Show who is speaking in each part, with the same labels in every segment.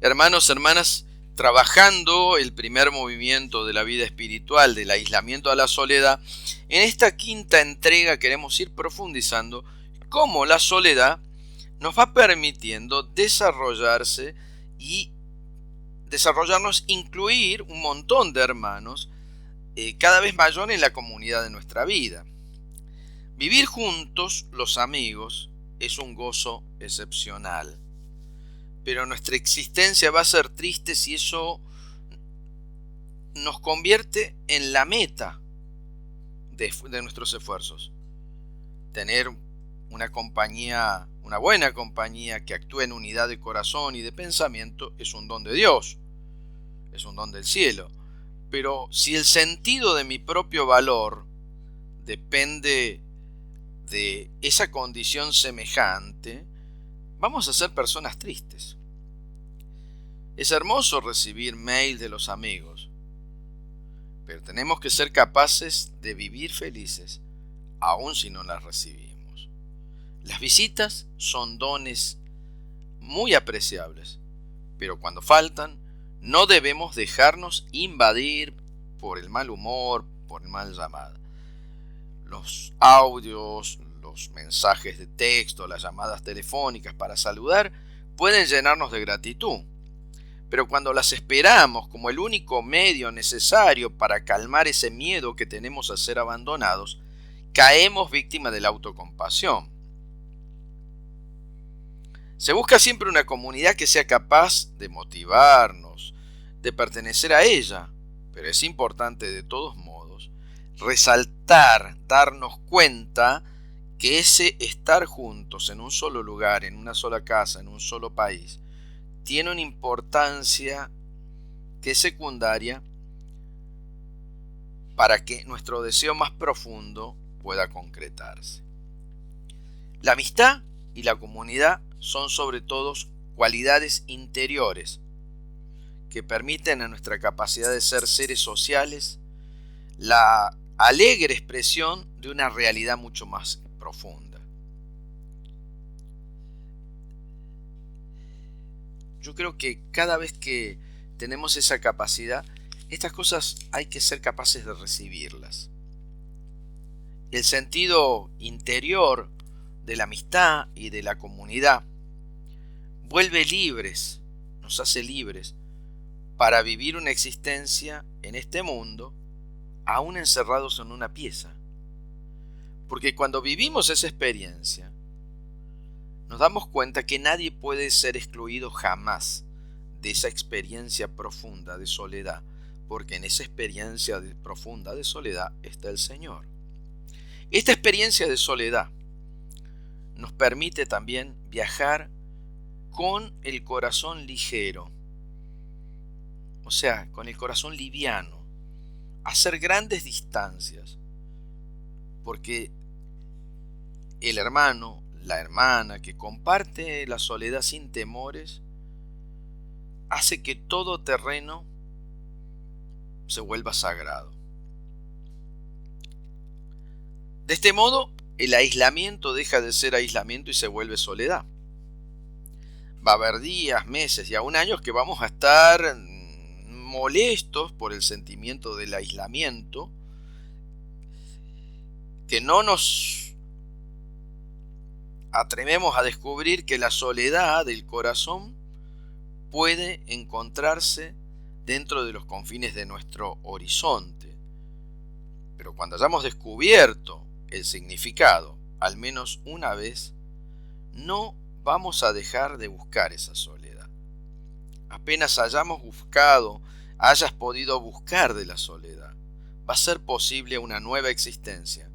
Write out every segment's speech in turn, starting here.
Speaker 1: Hermanos, hermanas, trabajando el primer movimiento de la vida espiritual, del aislamiento a la soledad, en esta quinta entrega queremos ir profundizando cómo la soledad nos va permitiendo desarrollarse y desarrollarnos, incluir un montón de hermanos cada vez mayor en la comunidad de nuestra vida. Vivir juntos, los amigos, es un gozo excepcional. Pero nuestra existencia va a ser triste si eso nos convierte en la meta de nuestros esfuerzos. Tener una compañía, una buena compañía que actúe en unidad de corazón y de pensamiento es un don de Dios, es un don del cielo. Pero si el sentido de mi propio valor depende de esa condición semejante, vamos a ser personas tristes. Es hermoso recibir mail de los amigos, pero tenemos que ser capaces de vivir felices, aun si no las recibimos. Las visitas son dones muy apreciables, pero cuando faltan, no debemos dejarnos invadir por el mal humor, por el mal llamado. Los audios, los mensajes de texto, las llamadas telefónicas para saludar pueden llenarnos de gratitud. Pero cuando las esperamos como el único medio necesario para calmar ese miedo que tenemos a ser abandonados, caemos víctimas de la autocompasión. Se busca siempre una comunidad que sea capaz de motivarnos, de pertenecer a ella, pero es importante de todos modos resaltar, darnos cuenta que ese estar juntos en un solo lugar, en una sola casa, en un solo país, tiene una importancia que es secundaria para que nuestro deseo más profundo pueda concretarse. La amistad y la comunidad son sobre todo cualidades interiores que permiten a nuestra capacidad de ser seres sociales la alegre expresión de una realidad mucho más profunda. Yo creo que cada vez que tenemos esa capacidad, estas cosas hay que ser capaces de recibirlas. El sentido interior de la amistad y de la comunidad vuelve libres, nos hace libres para vivir una existencia en este mundo, aún encerrados en una pieza. Porque cuando vivimos esa experiencia, nos damos cuenta que nadie puede ser excluido jamás de esa experiencia profunda de soledad, porque en esa experiencia profunda de soledad está el Señor. Esta experiencia de soledad nos permite también viajar con el corazón ligero, o sea, con el corazón liviano, hacer grandes distancias, porque el hermano, la hermana que comparte la soledad sin temores, hace que todo terreno se vuelva sagrado. De este modo, el aislamiento deja de ser aislamiento y se vuelve soledad. Va a haber días, meses y aún años que vamos a estar molestos por el sentimiento del aislamiento, que no nos atrevemos a descubrir que la soledad del corazón puede encontrarse dentro de los confines de nuestro horizonte. Pero cuando hayamos descubierto el significado, al menos una vez, no vamos a dejar de buscar esa soledad. Apenas hayas podido buscar de la soledad, va a ser posible una nueva existencia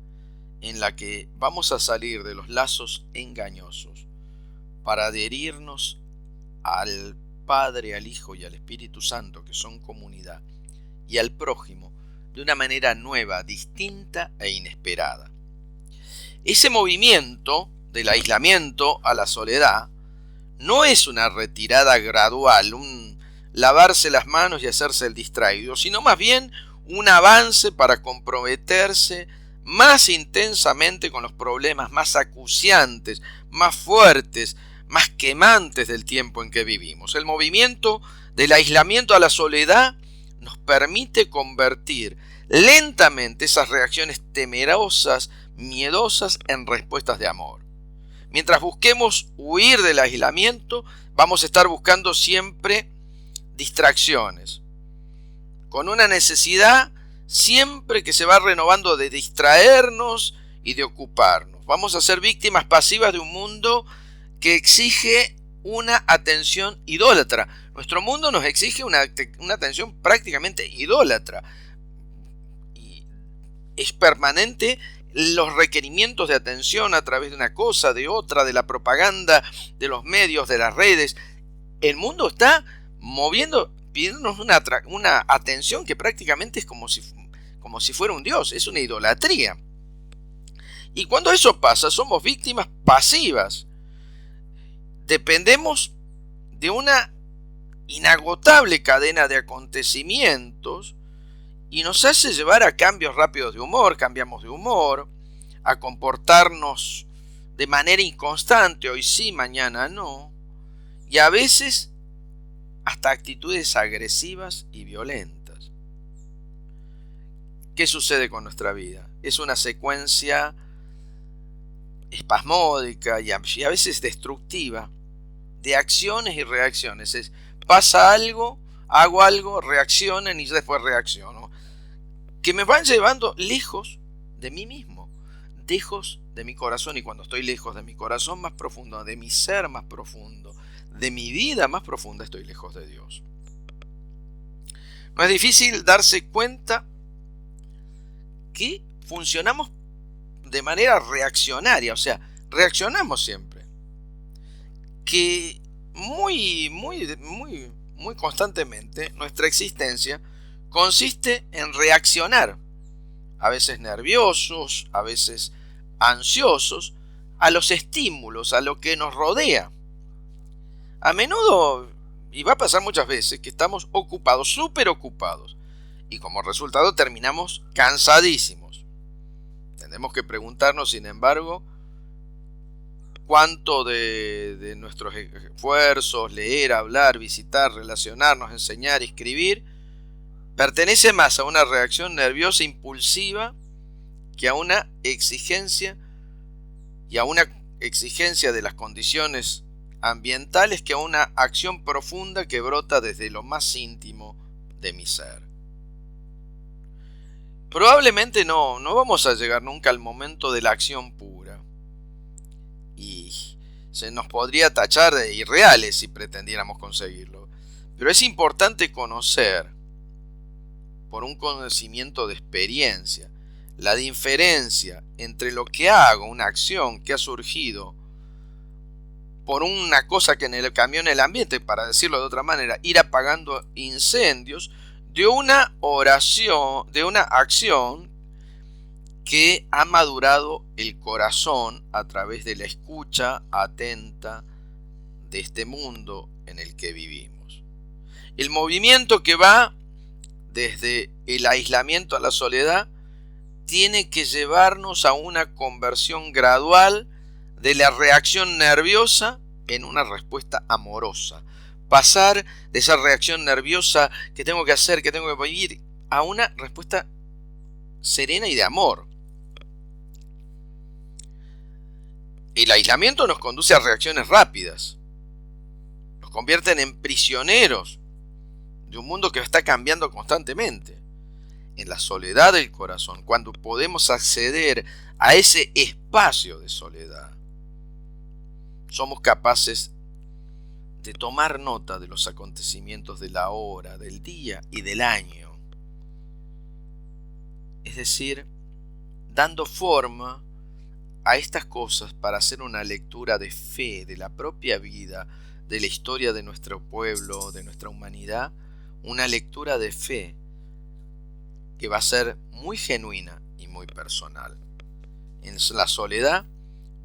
Speaker 1: en la que vamos a salir de los lazos engañosos para adherirnos al Padre, al Hijo y al Espíritu Santo, que son comunidad, y al prójimo de una manera nueva, distinta e inesperada. Ese movimiento del aislamiento a la soledad no es una retirada gradual, un lavarse las manos y hacerse el distraído, sino más bien un avance para comprometerse más intensamente con los problemas más acuciantes, más fuertes, más quemantes del tiempo en que vivimos. El movimiento del aislamiento a la soledad nos permite convertir lentamente esas reacciones temerosas, miedosas, en respuestas de amor. Mientras busquemos huir del aislamiento, vamos a estar buscando siempre distracciones, con una necesidad siempre que se va renovando de distraernos y de ocuparnos. Vamos a ser víctimas pasivas de un mundo que exige una atención idólatra. Nuestro mundo nos exige una atención prácticamente idólatra. Y es permanente los requerimientos de atención a través de una cosa, de otra, de la propaganda, de los medios, de las redes. El mundo está pidiéndonos una atención que prácticamente es como si fuera un dios, es una idolatría. Y cuando eso pasa, somos víctimas pasivas. Dependemos de una inagotable cadena de acontecimientos y nos hace llevar a cambios rápidos de humor, cambiamos de humor, a comportarnos de manera inconstante, hoy sí, mañana no, y a veces hasta actitudes agresivas y violentas. ¿Qué sucede con nuestra vida? Es una secuencia espasmódica y a veces destructiva de acciones y reacciones. Pasa algo, hago algo, reaccionan y después reacciono, que me van llevando lejos de mí mismo, lejos de mi corazón. Y cuando estoy lejos de mi corazón más profundo, de mi ser más profundo, de mi vida más profunda, estoy lejos de Dios. No es difícil darse cuenta que funcionamos de manera reaccionaria, o sea, reaccionamos siempre. Que muy constantemente nuestra existencia consiste en reaccionar, a veces nerviosos, a veces ansiosos, a los estímulos, a lo que nos rodea. A menudo, y va a pasar muchas veces, que estamos ocupados, súper ocupados, y como resultado terminamos cansadísimos. Tenemos que preguntarnos, sin embargo, cuánto de nuestros esfuerzos, leer, hablar, visitar, relacionarnos, enseñar, escribir, pertenece más a una reacción nerviosa impulsiva que a una exigencia de las condiciones ambientales, que a una acción profunda que brota desde lo más íntimo de mi ser. Probablemente no vamos a llegar nunca al momento de la acción pura. Y se nos podría tachar de irreales si pretendiéramos conseguirlo. Pero es importante conocer, por un conocimiento de experiencia, la diferencia entre lo que hago, una acción que ha surgido por una cosa que cambió en el ambiente, para decirlo de otra manera, ir apagando incendios, de una oración, de una acción que ha madurado el corazón a través de la escucha atenta de este mundo en el que vivimos. El movimiento que va desde el aislamiento a la soledad tiene que llevarnos a una conversión gradual de la reacción nerviosa en una respuesta amorosa. Pasar de esa reacción nerviosa que tengo que hacer, que tengo que vivir, a una respuesta serena y de amor. El aislamiento nos conduce a reacciones rápidas. Nos convierten en prisioneros de un mundo que está cambiando constantemente. En la soledad del corazón, cuando podemos acceder a ese espacio de soledad, somos capaces de tomar nota de los acontecimientos de la hora, del día y del año. Es decir, dando forma a estas cosas para hacer una lectura de fe de la propia vida, de la historia de nuestro pueblo, de nuestra humanidad, una lectura de fe que va a ser muy genuina y muy personal. En la soledad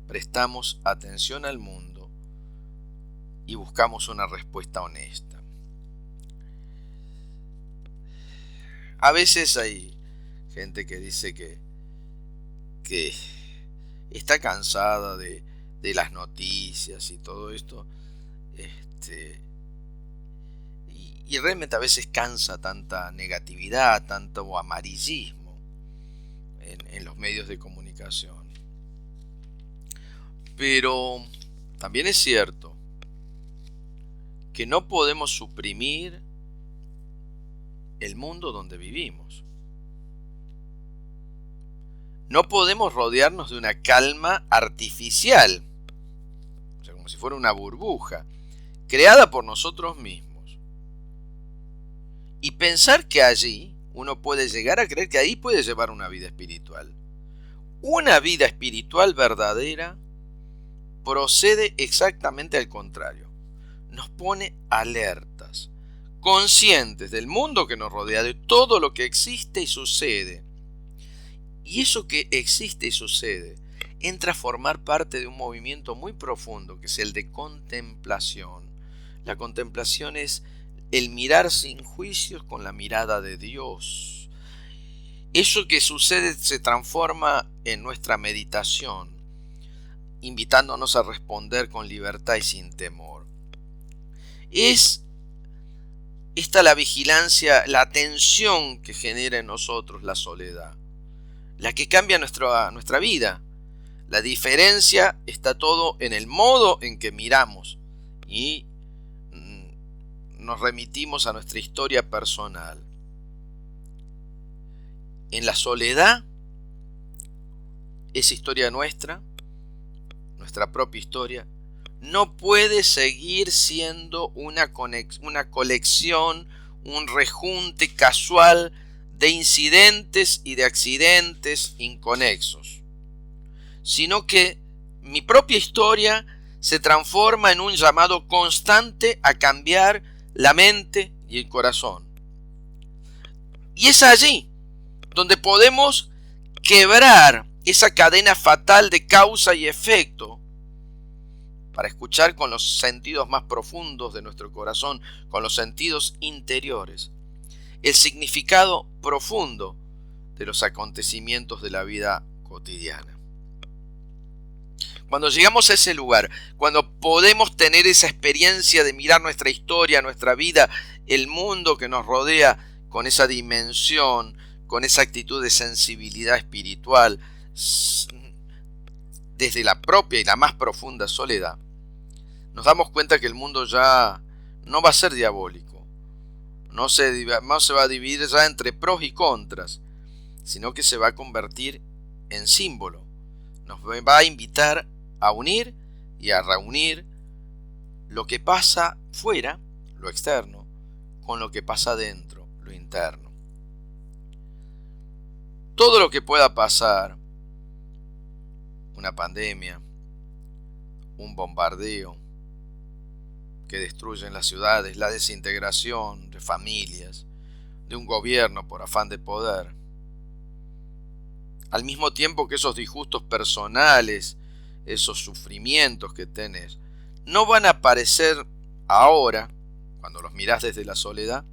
Speaker 1: prestamos atención al mundo y buscamos una respuesta honesta. A veces hay gente que dice que está cansada de de las noticias y todo esto, y realmente a veces cansa tanta negatividad, tanto amarillismo en los medios de comunicación. Pero también es cierto que no podemos suprimir el mundo donde vivimos. No podemos rodearnos de una calma artificial, o sea, como si fuera una burbuja, creada por nosotros mismos. Y pensar que allí uno puede llegar a creer que ahí puede llevar una vida espiritual. Una vida espiritual verdadera procede exactamente al contrario. Nos pone alertas, conscientes del mundo que nos rodea, de todo lo que existe y sucede. Y eso que existe y sucede entra a formar parte de un movimiento muy profundo, que es el de contemplación. La contemplación es el mirar sin juicios con la mirada de Dios. Eso que sucede se transforma en nuestra meditación, invitándonos a responder con libertad y sin temor. Es esta la vigilancia, la atención que genera en nosotros la soledad, la que cambia nuestra vida. La diferencia está todo en el modo en que miramos y nos remitimos a nuestra historia personal. En la soledad, esa historia nuestra propia historia, no puede seguir siendo una colección, un rejunte casual de incidentes y de accidentes inconexos, sino que mi propia historia se transforma en un llamado constante a cambiar la mente y el corazón. Y es allí donde podemos quebrar esa cadena fatal de causa y efecto para escuchar con los sentidos más profundos de nuestro corazón, con los sentidos interiores, el significado profundo de los acontecimientos de la vida cotidiana. Cuando llegamos a ese lugar, cuando podemos tener esa experiencia de mirar nuestra historia, nuestra vida, el mundo que nos rodea con esa dimensión, con esa actitud de sensibilidad espiritual, desde la propia y la más profunda soledad, nos damos cuenta que el mundo ya no va a ser diabólico, no se va a dividir ya entre pros y contras, sino que se va a convertir en símbolo. Nos va a invitar a unir y a reunir lo que pasa fuera, lo externo, con lo que pasa dentro, lo interno. Todo lo que pueda pasar, una pandemia, un bombardeo que destruyen las ciudades, la desintegración de familias, de un gobierno por afán de poder, al mismo tiempo que esos disgustos personales, esos sufrimientos que tenés, no van a aparecer ahora, cuando los mirás desde la soledad,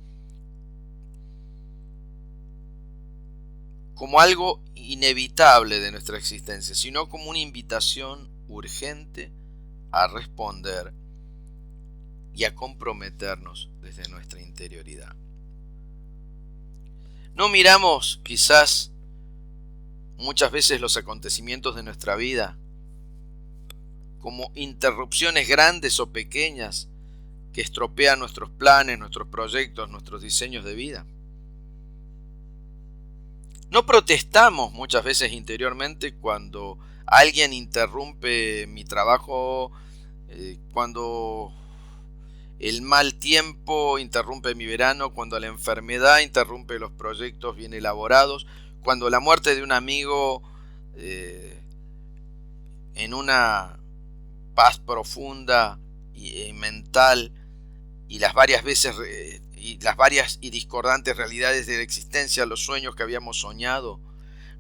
Speaker 1: como algo inevitable de nuestra existencia, sino como una invitación urgente a responder y a comprometernos desde nuestra interioridad. No miramos quizás muchas veces los acontecimientos de nuestra vida como interrupciones grandes o pequeñas que estropean nuestros planes, nuestros proyectos, nuestros diseños de vida. No protestamos muchas veces interiormente cuando alguien interrumpe mi trabajo, cuando el mal tiempo interrumpe mi verano, cuando la enfermedad interrumpe los proyectos bien elaborados, cuando la muerte de un amigo en una paz profunda y mental y las varias y discordantes realidades de la existencia, los sueños que habíamos soñado,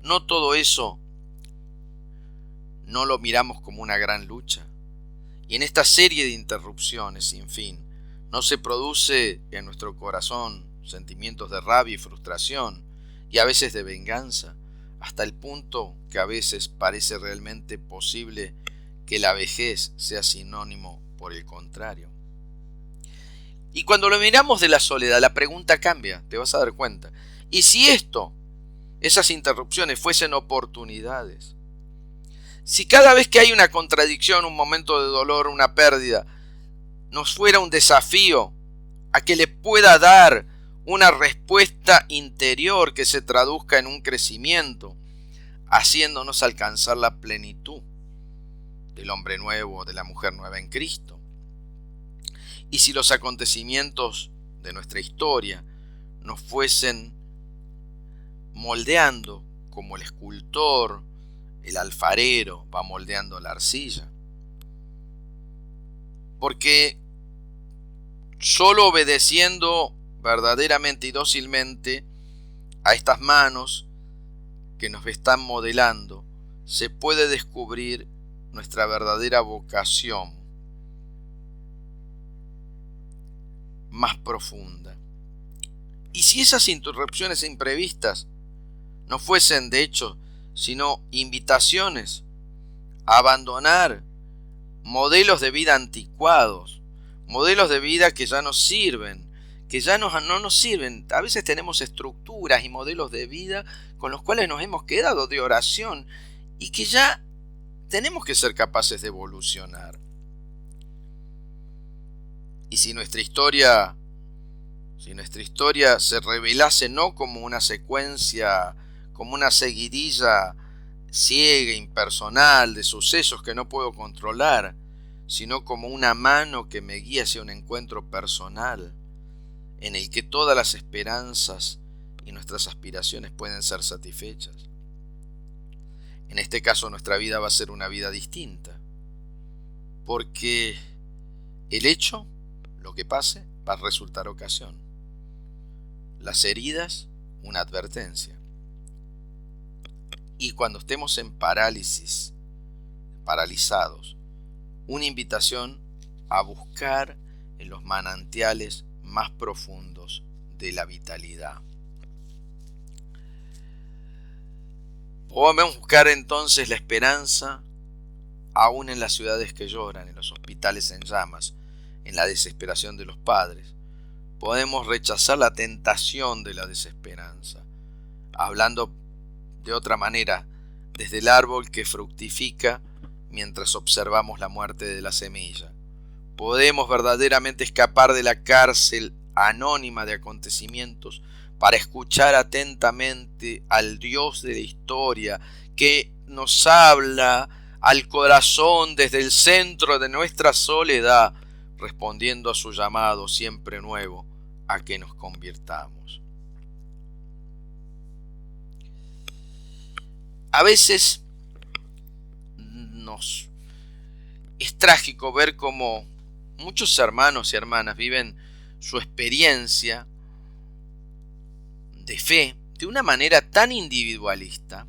Speaker 1: no todo eso no lo miramos como una gran lucha. Y en esta serie de interrupciones sin fin, no se produce en nuestro corazón sentimientos de rabia y frustración, y a veces de venganza, hasta el punto que a veces parece realmente posible que la vejez sea sinónimo por el contrario. Y cuando lo miramos de la soledad, la pregunta cambia, te vas a dar cuenta. ¿Y si esas interrupciones fuesen oportunidades? Si cada vez que hay una contradicción, un momento de dolor, una pérdida, nos fuera un desafío a que le pueda dar una respuesta interior que se traduzca en un crecimiento, haciéndonos alcanzar la plenitud del hombre nuevo, de la mujer nueva en Cristo. Y si los acontecimientos de nuestra historia nos fuesen moldeando como el escultor, el alfarero va moldeando la arcilla. Porque solo obedeciendo verdaderamente y dócilmente a estas manos que nos están modelando, se puede descubrir nuestra verdadera vocación más profunda. Y si esas interrupciones imprevistas no fuesen de hecho sino invitaciones a abandonar modelos de vida anticuados, modelos de vida que ya nos sirven, que ya no nos sirven. A veces tenemos estructuras y modelos de vida con los cuales nos hemos quedado de oración y que ya tenemos que ser capaces de evolucionar. Y si nuestra historia se revelase no como una secuencia, como una seguidilla ciega, impersonal, de sucesos que no puedo controlar, sino como una mano que me guía hacia un encuentro personal, en el que todas las esperanzas y nuestras aspiraciones pueden ser satisfechas. En este caso nuestra vida va a ser una vida distinta, porque el hecho, lo que pase, va a resultar ocasión. Las heridas, una advertencia. Y cuando estemos en parálisis, paralizados, una invitación a buscar en los manantiales más profundos de la vitalidad. Podemos buscar entonces la esperanza aún en las ciudades que lloran, en los hospitales en llamas, en la desesperación de los padres. Podemos rechazar la tentación de la desesperanza, hablando de otra manera, desde el árbol que fructifica mientras observamos la muerte de la semilla. Podemos verdaderamente escapar de la cárcel anónima de acontecimientos para escuchar atentamente al Dios de la historia que nos habla al corazón desde el centro de nuestra soledad, respondiendo a su llamado siempre nuevo a que nos convirtamos. A veces es trágico ver cómo muchos hermanos y hermanas viven su experiencia de fe de una manera tan individualista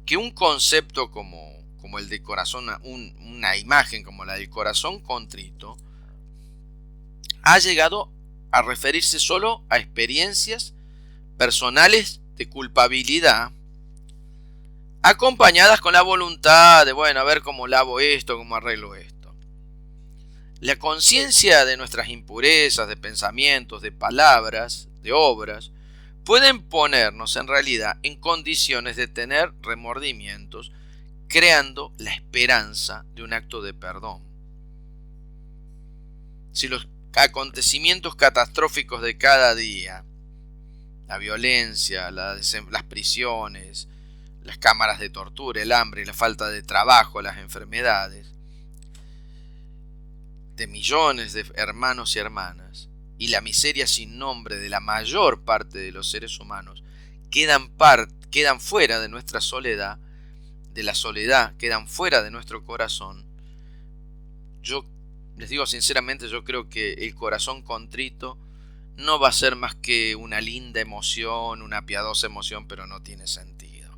Speaker 1: que un concepto como el de corazón, una imagen como la del corazón contrito, ha llegado a referirse solo a experiencias personales de culpabilidad, acompañadas con la voluntad de, a ver cómo lavo esto, cómo arreglo esto. La conciencia de nuestras impurezas, de pensamientos, de palabras, de obras, pueden ponernos en realidad en condiciones de tener remordimientos, creando la esperanza de un acto de perdón. Si los acontecimientos catastróficos de cada día, la violencia, las prisiones, las cámaras de tortura, el hambre, la falta de trabajo, las enfermedades de millones de hermanos y hermanas y la miseria sin nombre de la mayor parte de los seres humanos quedan fuera de nuestra soledad, de la soledad, quedan fuera de nuestro corazón. Yo les digo sinceramente, yo creo que el corazón contrito no va a ser más que una linda emoción, una piadosa emoción, pero no tiene sentido.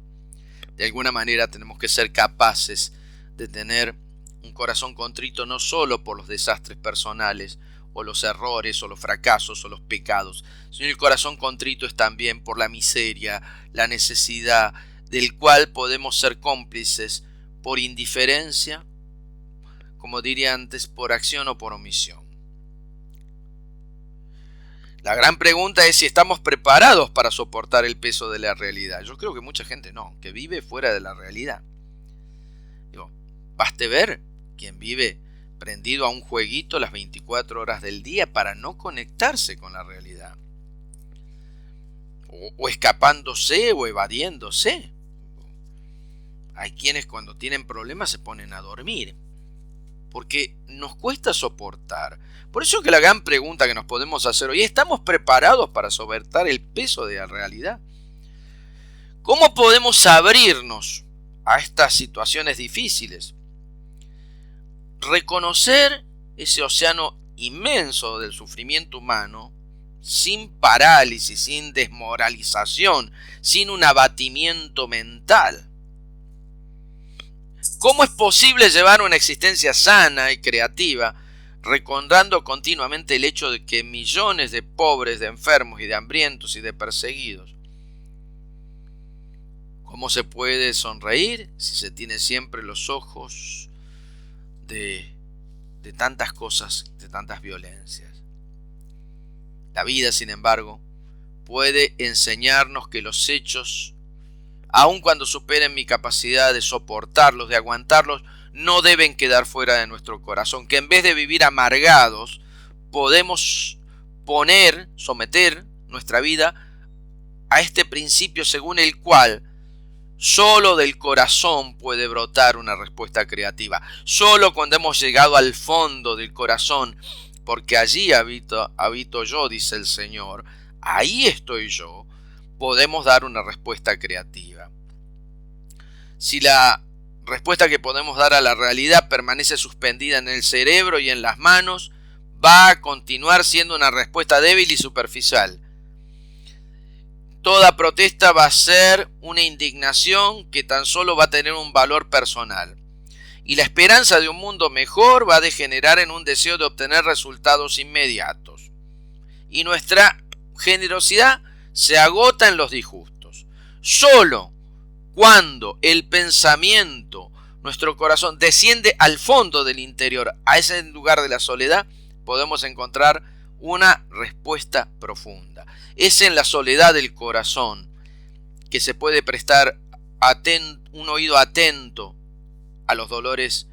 Speaker 1: De alguna manera tenemos que ser capaces de tener un corazón contrito no solo por los desastres personales, o los errores, o los fracasos, o los pecados, sino el corazón contrito es también por la miseria, la necesidad, del cual podemos ser cómplices por indiferencia como diría antes, por acción o por omisión. La gran pregunta es si estamos preparados para soportar el peso de la realidad. Yo creo que mucha gente no, que vive fuera de la realidad. Digo, baste ver quien vive prendido a un jueguito las 24 horas del día para no conectarse con la realidad. O escapándose o evadiéndose. Hay quienes cuando tienen problemas se ponen a dormir, porque nos cuesta soportar. Por eso que la gran pregunta que nos podemos hacer hoy, ¿estamos preparados para soportar el peso de la realidad? ¿Cómo podemos abrirnos a estas situaciones difíciles? Reconocer ese océano inmenso del sufrimiento humano, sin parálisis, sin desmoralización, sin un abatimiento mental. ¿Cómo es posible llevar una existencia sana y creativa, recordando continuamente el hecho de que millones de pobres, de enfermos y de hambrientos y de perseguidos? ¿Cómo se puede sonreír si se tiene siempre los ojos de tantas cosas, de tantas violencias? La vida, sin embargo, puede enseñarnos que los hechos, aun cuando superen mi capacidad de soportarlos, de aguantarlos, no deben quedar fuera de nuestro corazón. Que en vez de vivir amargados, podemos someter nuestra vida a este principio según el cual solo del corazón puede brotar una respuesta creativa. Solo cuando hemos llegado al fondo del corazón, porque allí habito yo, dice el Señor, ahí estoy yo, podemos dar una respuesta creativa. Si la respuesta que podemos dar a la realidad permanece suspendida en el cerebro y en las manos, va a continuar siendo una respuesta débil y superficial. Toda protesta va a ser una indignación que tan solo va a tener un valor personal. Y la esperanza de un mundo mejor va a degenerar en un deseo de obtener resultados inmediatos. Y nuestra generosidad se agota en los disgustos. Solo cuando el pensamiento, nuestro corazón, desciende al fondo del interior, a ese lugar de la soledad, podemos encontrar una respuesta profunda. Es en la soledad del corazón que se puede prestar un oído atento a los dolores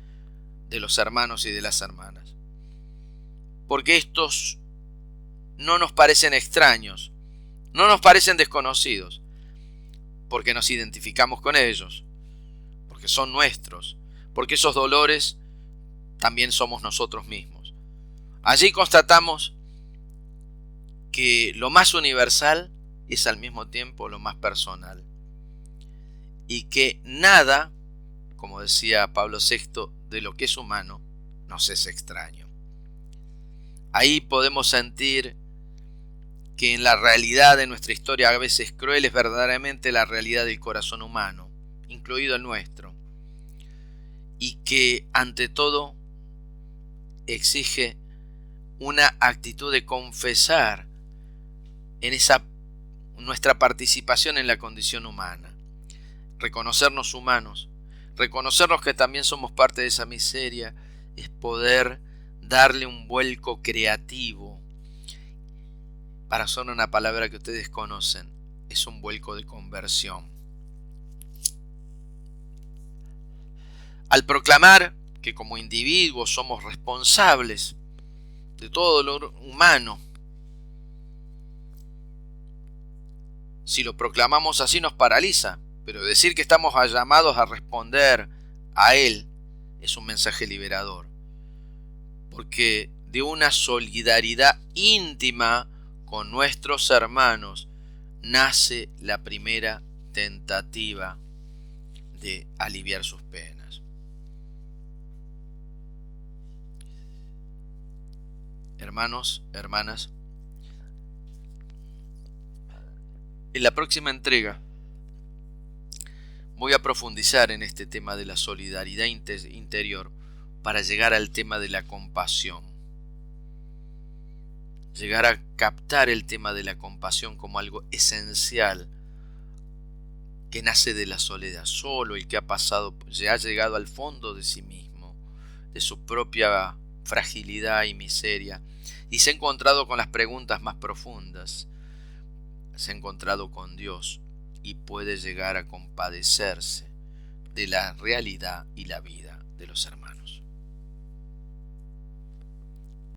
Speaker 1: de los hermanos y de las hermanas. Porque estos no nos parecen extraños, no nos parecen desconocidos, porque nos identificamos con ellos, porque son nuestros, porque esos dolores también somos nosotros mismos. Allí constatamos que lo más universal es al mismo tiempo lo más personal, y que nada, como decía Pablo VI, de lo que es humano nos es extraño. Ahí podemos sentir que en la realidad de nuestra historia, a veces cruel, es verdaderamente la realidad del corazón humano, incluido el nuestro, y que ante todo exige una actitud de confesar en nuestra participación en la condición humana, reconocernos humanos, reconocernos que también somos parte de esa miseria, es poder darle un vuelco creativo. Para usar una palabra que ustedes conocen, es un vuelco de conversión. Al proclamar que como individuos somos responsables de todo lo humano, si lo proclamamos así nos paraliza, pero decir que estamos llamados a responder a Él es un mensaje liberador, porque de una solidaridad íntima con nuestros hermanos nace la primera tentativa de aliviar sus penas. Hermanos, hermanas, en la próxima entrega voy a profundizar en este tema de la solidaridad interior para llegar al tema de la compasión. Llegar a captar el tema de la compasión como algo esencial que nace de la soledad. Solo el que ha pasado, ya ha llegado al fondo de sí mismo, de su propia fragilidad y miseria, y se ha encontrado con las preguntas más profundas, se ha encontrado con Dios y puede llegar a compadecerse de la realidad y la vida de los hermanos.